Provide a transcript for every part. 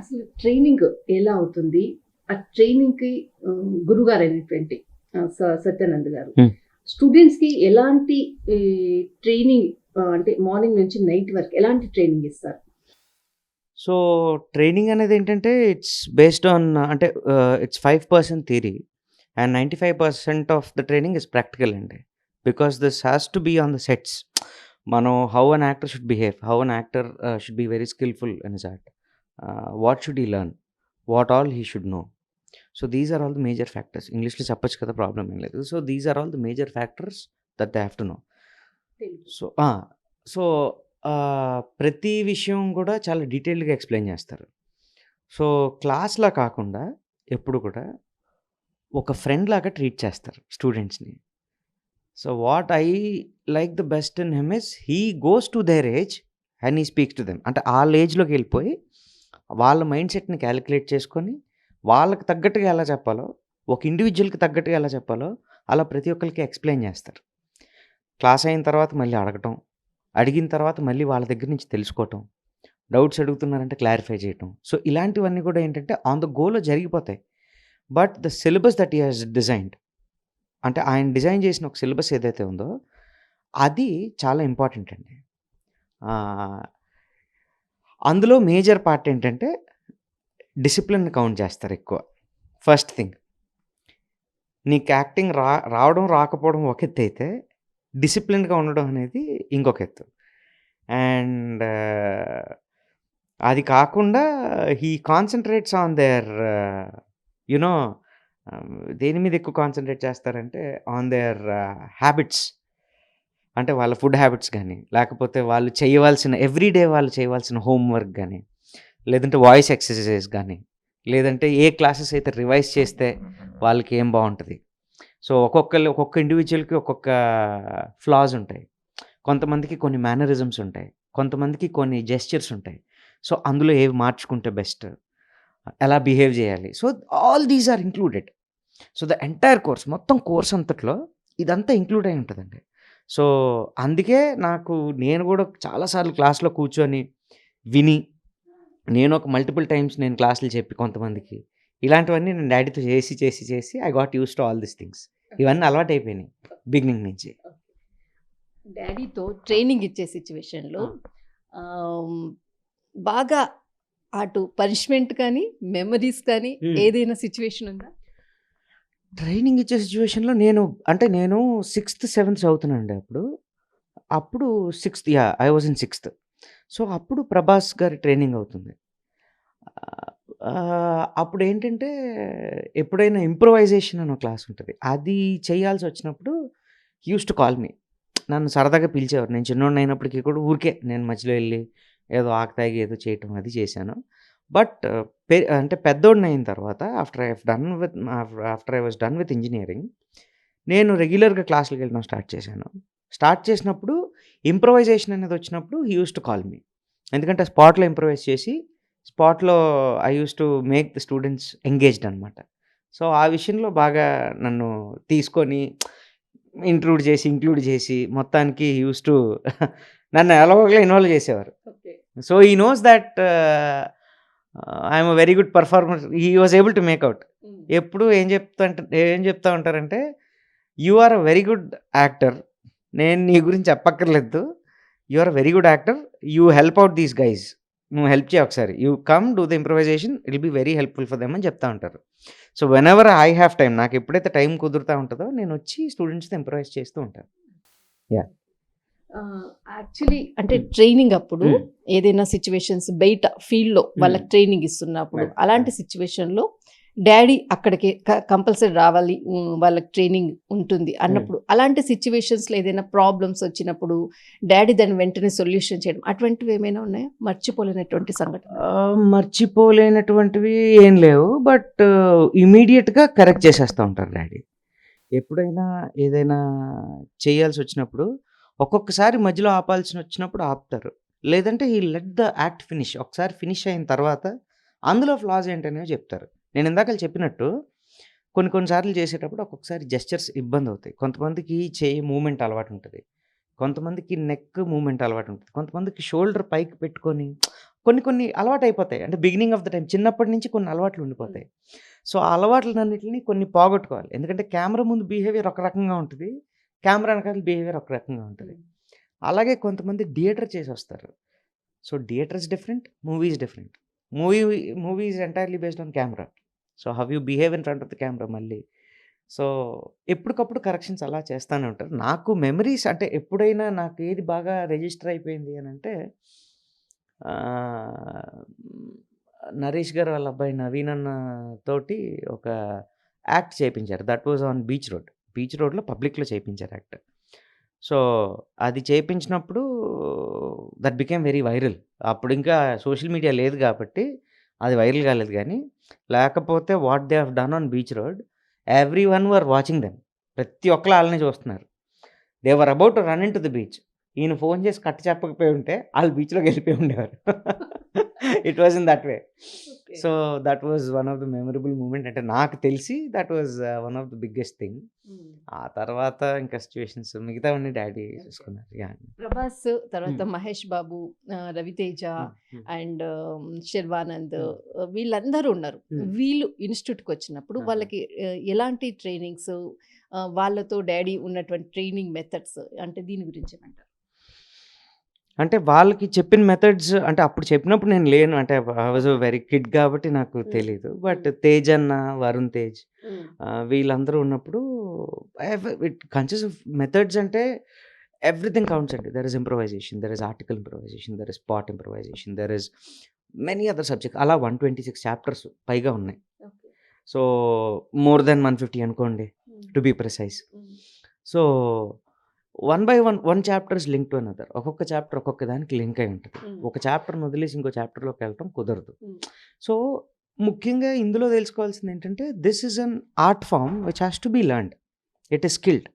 అసలు ట్రైనింగ్ ఎలా అవుతుంది? ఆ ట్రైనింగ్‌కి గురుగారైనటువంటి సత్యానంద్ గారు హ్మ్. స్టూడెంట్స్‌కి ఎలాంటి ఈ ట్రైనింగ్ అంటే మార్నింగ్ నుంచి నైట్ వరకు ఎలాంటి ట్రైనింగ్ ఇస్తారు? సో, ట్రైనింగ్ అనేదేంటంటే ఇట్స్ బేస్డ్ ఆన్ అంటే it's 5% theory and 95% of the training is practical అండి. Because this has to be on the sets. మనం how an actor should behave, how an actor should be very skillful in his art. What should he learn? What all he should know? So, these are all the major factors. ఇంగ్లీష్‌లో చెప్పొచ్చు కదా! Problem ఏం లేదు. So, these are all the major factors that they have to know. Telugu. So so, ప్రతి విషయం గూడా చాలా డీటెయిల్డ్‌గా ఎక్స్‌ప్లెయిన్ జేస్తారు. సో, క్లాస్‌లా కాకుండా ఎప్పుడు కూడా ఒక ఫ్రెండ్‌లాగా ట్రీట్ చేస్తారు స్టూడెంట్స్‌ని. So, what I like the best in him is he goes to their age and he speaks to them. అంటే ఆళ్ళ ఏజ్‌లోకెళ్ళిపోయి వాళ్ళ మైండ్ సెట్‌ని కాలిక్యులేట్ చేసుకొని, వాళ్ళకి తగ్గట్టుగా ఎలా చెప్పాలో, ఒక ఇండివిడ్యువల్‌కి తగ్గట్టుగా ఎలా చెప్పాలో, అలా ప్రతి ఒక్కళ్ళకి ఎక్స్‌ప్లెయిన్ జేస్తారు. క్లాస్ అయిన తర్వాత మళ్ళీ అడగటం, అడిగిన తర్వాత మళ్ళీ వాళ్ళ దగ్గర నుంచి తెలుసుకోవటం, డౌట్స్ అడుగుతున్నారంటే క్లారిఫై చేయటం. సో, ఇలాంటివన్నీ కూడా ఏంటంటే ఆన్ ద గోలో జరిగిపోతాయి. But the syllabus that he has designed, అంటే ఆయన డిజైన్ చేసిన ఒక సిలబస్ ఏదైతే ఉందో, అది చాలా ఇంపార్టెంట్ అండి. ఆహ్, అందులో మేజర్ పార్ట్ ఏంటంటే డిసిప్లిన్‌ని కౌంట్ చేస్తారెక్కువ. First thing. నీకు యాక్టింగ్ రావడం, రాకపోవడం ఒక ఎత్తైతే, డిసిప్లిన్‌గా ఉండడం అనేది ఇంకొక ఎత్తు. అండ్ అది కాకుండా he concentrates on there you know దేని మీద ఎక్కువ కాన్సంట్రేట్ చేస్తారంటే ఆన్ దేర్ హ్యాబిట్స్. అంటే వాళ్ళ ఫుడ్ హ్యాబిట్స్ గానీ, లేకపోతే వాళ్ళు చేయవలసిన ఎవ్రీ డే వాళ్ళు చేయవలసిన హోమ్ వర్క్ గానీ, లేదంటే వాయిస్ ఎక్సర్‌సైజెస్ గానీ, లేదంటే ఏ క్లాసెస్ అయితే రివైజ్ చేస్తే వాళ్ళకి ఏం బావుంటది. సో, ఒక్కొక్క ఇండివిడ్యువల్‌కి ఒక్కొక్క ఫ్లాస్ ఉంటాయి. కొంతమందికి కొన్ని మేనరిజమ్స్ ఉంటాయి. కొంతమందికి కొన్ని జెస్చర్స్ ఉంటాయి. సో, అందులో ఏవి మార్చుకుంటే బెస్ట్? ఎలా బిహేవ్ జేయాలి? So, all these are included. So, the entire course మొత్తం కోర్స్ అంతట్లో ఇదంతా ఇంక్లూడ్ అయ్యి ఉంటదండి. సో, అందుకే నేను గూడా చాలా సార్లు క్లాస్‌లో కూర్చొని, విని, నేను ఒక మల్టిపుల్ టైమ్స్ నేను క్లాసులు చెప్పి కొంతమందికి. ఇలాంటివన్నీ నేను డ్యాడీతో చేసి I got used to all these things. ఇవన్నీ అలవాటయిపోయినాయి బిగినింగ్ నుంచి. డ్యాడీతో ట్రైనింగ్ ఇచ్చే సిట్యుయేషన్‌లో ఆ! ఆహ్, బాగా అటు పనిష్మెంట్ కానీ, మెమోరీస్ కానీ హ్మ్. ఏదైనా సిట్యుయేషన్ ఉందా? ట్రైనింగ్ ఇచ్చే సిట్యుయేషన్‌లో నేను సిక్స్త్, సెవెంత్ చదువుతున్నానండి అప్పుడు. అప్పుడు sixth I was in sixth. So, అప్పుడు 'ప్రభాస్' గారి ట్రైనింగ్ అవుతుంది. అప్పుడేంటంటే ఎప్పుడైనా ఇంప్రొవైజేషన్ అని ఒక క్లాస్ ఉంటది. అది చేయాల్సొచ్చినప్పుడు హి యూజ్డ్ టు కాల్ మీ. నన్ను సరదాగా పిలిచేవారు. నేను చిన్నోడినయినప్పటికి కూడా ఊరికే నేను మధ్యలో ఎళ్లి ఏదో ఆకతాగి ఏదో చేయటం అది చేశాను. బట్ అంటే పెద్దోడినయిన తర్వాత after I was done with engineering, నేను రెగ్యులర్‌గా క్లాసులకెళ్ళడం స్టార్ట్ చేశాను. స్టార్ట్ చేసినప్పుడు ఇంప్రొవైజేషన్ అనేదొచ్చినప్పుడు he used to call me. ఎందుకంటే స్పాట్‌లో ఇంప్రొవైజ్ చేసి, స్పాట్‌లో I used to make the students engaged అనమాట. సో, ఆ విషయంలో బాగా నన్ను తీసుకొని ఇంక్లూడ్ చేసి మొత్తానికి హి యూజ్డ్ టు నన్ను ఎలాగోలా ఇన్వాల్వ్ చేసేవారు. Okay. So, he knows that I am a very good performer. He was able to make out. Hmm. ఎప్పుడు ఏం చెప్తా ఉంటారంటే, "you are a very good actor. నేను నీ గురించి చెప్పక్కర్లేదు. You are a very good actor. You help out these guys. నువ్వు help చెయి ఒకసారి. You come do the improvisation. It will be very helpful for them" అని చెప్తా ఉంటారు. So, whenever I have time, నాకెప్పుడైతే time కుదురుతా ఉంటదో నేనొచ్చి స్టూడెంట్స్‌తో ఇంప్రొవైజ్ చేస్తూ ఉంటాను. Yeah! Actually అంటే హ్మ్. ట్రైనింగ్ అప్పుడు హ్మ్. ఏదైనా సిట్యుయేషన్స్ బయట ఫీల్డ్‌లో హ్మ్. వాళ్ళకి ట్రైనింగ్ ఇస్తున్నప్పుడు రైట్. అలాంటి సిట్యుయేషన్‌లో డ్యాడీ అక్కడికి కంపల్సరీ రావాలి. వాళ్ళకి ట్రైనింగ్ ఉంటుంది హ్మ్. అన్నప్పుడు అలాంటి సిట్యుయేషన్స్‌లో ఏదైనా ప్రాబ్లమ్స్ వచ్చినప్పుడు డ్యాడీ దాన్ని వెంటనే సొల్యూషన్ చేయడం అటువంటివి ఏమైనా ఉన్నాయా? మర్చిపోలేనటువంటి సంఘటన? మర్చిపోలేనటువంటివి ఏం లేవు. బట్ ఇమ్మీడియేట్‌గా కరెక్ట్ చేసేస్తా ఉంటారు డ్యాడీ. ఎప్పుడైనా ఏదైనా చేయాల్సొచ్చినప్పుడు, ఒక్కొక్కసారి మధ్యలో ఆపాల్సినొచ్చినప్పుడు ఆపుతారు. లేదంటే హి లెట్ ద యాక్ట్ ఫినిష్. ఒకసారి ఫినిష్ అయిన తర్వాత, అందులో ఫ్లాస్ ఏంటనేవి చెప్తారు. నేనిందాకల చెప్పినట్టు కొన్ని కొన్ని సార్లు చేసేటప్పుడు ఒక్కొక్కసారి జెస్చర్స్ ఇబ్బందవుతాయి. కొంతమందికి చెయ్యి మూవ్‌మెంట్ అలవాటుంటది. కొంతమందికి నెక్ మూవ్‌మెంట్ అలవాటుంటది. కొంతమందికి షోల్డర్ పైకి పెట్టుకొని కొన్ని అలవాటయిపోతాయి. అంటే బిగినింగ్ ఆఫ్ ద టైమ్ చిన్నప్పటి నుంచి కొన్ని అలవాట్లు ఉండిపోతాయి. సో, ఆ అలవాట్లన్నిటిని కొన్ని పోగొట్టుకోవాలి. ఎందుకంటే కెమెరా ముందు బిహేవియర్ ఒక రకంగా ఉంటది. కెమెరా వెనకాల బిహేవియర్ ఒక రకంగా ఉంటది. అలాగే కొంతమంది థియేటర్ చేసొస్తారు. So, theatre is different. Movie is different. Movie is entirely based on camera. So, how you behave in front of the camera మళ్ళీ. సో, ఎప్పటికప్పుడు కరెక్షన్స్ అలా చేస్తానే ఉంటారు. నాకు మెమరీస్ అంటే ఎప్పుడైనా నాకు ఏది బాగా రిజిస్టర్ అయిపోయింది అనంటే ఆహ్, నరేష్ గారు వాళ్ళ అబ్బాయి నవీన్ అన్న తోటి ఒక యాక్ట్ చేపించారు. That was on beach road. Beach రోడ్‌లో పబ్లిక్‌లో చేపించారు యాక్ట్. సో, అది చేపించినప్పుడు దట్ బికేమ్ వెరీ వైరల్. అప్పుడు ఇంకా సోషల్ మీడియా లేదు కాబట్టి అది వైరల్ కాలేదు గానీ, లేకపోతే what they have done on beach road everyone were watching them. ప్రతి ఒక్కళ్ళు ఆళ్ళనే చూస్తున్నారు. They were about to run into the beach. ఈయన ఫోన్ చేసి కట్ చెప్పకపోయి ఉంటే ఆళ్ళు బీచ్‌లోకి వెళ్ళిపోయి ఉండేవారు. It was in that way. So, that was one of the memorable moment. అంటే నాకు తెలిసి that was one of the biggest thing. ఆ తర్వాత ఇంకా సిట్యుయేషన్స్ మిగతావన్నీ డ్యాడీ చూసుకున్నారు. యాహ్! ప్రభాస్, తర్వాత హ్మ్. మహేష్ బాబు, రవితేజ హ్మ్. అండ్ శర్వానంద్, హ్మ్. వీళ్ళందరూ ఉన్నారు. హ్మ్. వీళ్ళు ఇన్‌స్టిట్యూట్‌కి వచ్చినప్పుడు ఆహా! వాళ్ళకి ఎలాంటి ట్రైనింగ్స్, వాళ్ళతో డ్యాడీ ఉన్నటువంటి ట్రైనింగ్ మెథడ్స్ అంటే దీని గురించి ఏమంటారు? అంటే వాళ్ళకి చెప్పిన మెథడ్స్ అంటే అప్పుడు చెప్పినప్పుడు నేను లేను. అంటే I was a very kid కాబట్టి నాకు తెలీదు. బట్ తేజ్ అన్న, వరుణ్ తేజ్ వీళ్ళందరూ ఉన్నప్పుడు ఇట్ కన్సిస్ట్ ఆఫ్ మెథడ్స్ అంటే ఎవ్రీథింగ్ కౌంట్స్ అండి. There is improvisation, there is article improvisation, there is spot improvisation, there is many other subject అలా 126 చాప్టర్స్ పైగా ఉన్నాయి. సో, మోర్ దెన్ 150 అనుకోండి to be precise. So, one by one chapter is link to another. ఒక్కొక్క chapter ఒక్కొక్క దానికి link అయి ఉంటది. ఒక చాప్టర్‌ని వదిలేసి ఇంకో చాప్టర్‌లోకి వెళ్ళటం కుదరదు. సో, ముఖ్యంగా ఇందులో తెలుసుకోవాల్సిందేంటంటే this is an art form which has to be learned. It is skilled.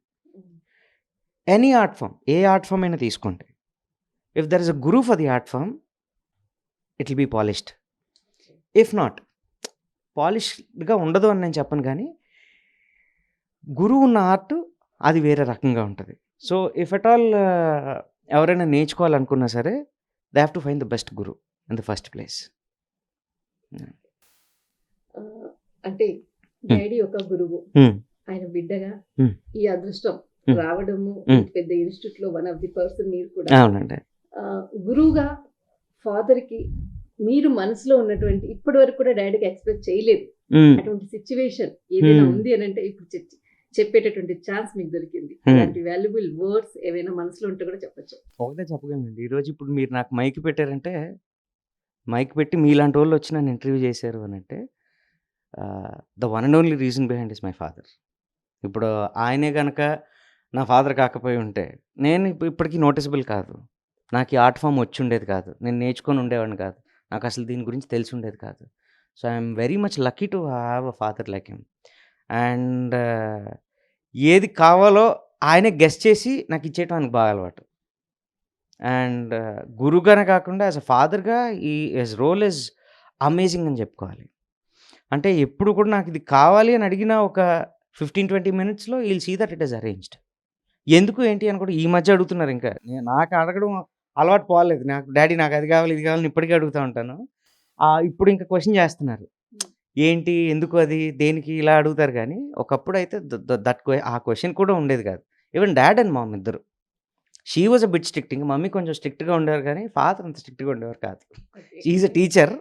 Any art form, ఏ ఆర్ట్ ఫార్మ్ అయినా తీసుకోండి. If there is a guru for the art form it will be polished. If not పాలిష్డ్‌గా ఉండదు అని నేను చెప్పను గానీ, గురువు ఉన్న ఆర్ట్ అది వేరే రకంగా ఉంటది. సో, ఇఫ్ ఎట్ ఆల్ ఎవరైనా నేర్చుకోవాలనుకున్నా సరే they have to find the best Guru in the first place. అంటే డ్యాడీ ఒక గురువు, ఆయన బిడ్డగా ఈ అదృష్టం రావడము, పెద్ద ఇన్స్టిట్యూట్ లో వన్ ఆఫ్ ది పర్సన్ మీరు కూడా. అవునండి. గురువుగా ఫాదర్ కి మీరు మనసులో ఉన్నటువంటి ఇప్పటి వరకు కూడా డాడీకి ఎక్స్ప్రెస్ చేయలేదు అటువంటి సిచ్యువేషన్ ఏదైనా ఉంది అని అంటే ఇప్పుడు చెప్పేటటువంటి ఛాన్స్ మీకు దొరికింది. అలాంటి వాల్యుబుల్ వర్డ్స్ ఏవైనా మనసులో ఉంటే కూడా చెప్పొచ్చు. ఒకటే చెప్పగలనండి. ఈరోజు ఇప్పుడు మీరు నాకు మైక్ పెట్టారంటే, మైక్ పెట్టి మీలాంటి వాళ్ళు వచ్చి నన్ను ఇంటర్వ్యూ చేశారు అనంటే the one and only reason behind is my father. ఇప్పుడు ఆయనే గనక నా ఫాదర్ కాకపోయి ఉంటే నేను ఇప్పటికి నోటీసబుల్ కాదు. నాకు ఈ ఆర్ట్ ఫార్మ్ వచ్చి ఉండేది కాదు. నేను నేర్చుకొని ఉండేవాడిని కాదు. నాకు అసలు దీని గురించి తెలిసి ఉండేది కాదు. So, I'm very much lucky to have a father like him. And ఏది కావాలో ఆయనే గెస్ చేసి నాకు ఇచ్చేయటం ఆయనకు బాగా అలవాటు. అండ్ గురువుగానే కాకుండా యాజ్ అ ఫాదర్‌గా హిస్ రోల్ ఈజ్ అమేజింగ్ అని చెప్పుకోవాలి. అంటే ఎప్పుడు కూడా నాకు ఇది కావాలి అని అడిగిన ఒక 15-20 మినిట్స్‌లో he will see that it is arranged. ఎందుకు ఏంటి అని కూడా ఈ మధ్య అడుగుతున్నారు ఇంకా. నాకు అడగడం అలవాటు పోలేదు. నాకు డాడీ నాకు అది కావాలి, ఇది కావాలని ఇప్పటికీ అడుగుతా ఉంటాను. ఇప్పుడు ఇంకా క్వెషన్ చేస్తున్నారు. ఏంటి? ఎందుకు అది? దేనికి? ఇలా అడుగుతారు గానీ, ఒకప్పుడైతే ఆ క్వెషన్ కూడా ఉండేది కాదు. ఈవెన్ డాడ్ అండ్ మామ్ ఇద్దరు. She was a bit strict. ఇంక మమ్మీ కొంచెం స్ట్రిక్ట్‌గా ఉండేవారు కానీ, ఫాదర్ అంత స్ట్రిక్ట్‌గా ఉండేవారు కాదు. She is a teacher.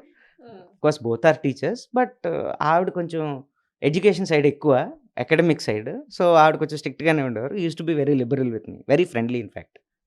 Of course both are teachers. But ఆవిడ కొంచెం ఎడ్యుకేషన్ సైడ్ ఎక్కువ. Academic side. సో, ఆవిడ కొంచెం స్ట్రిక్ట్‌గానే ఉండేవారు. He used to be very liberal with me. Very friendly in fact.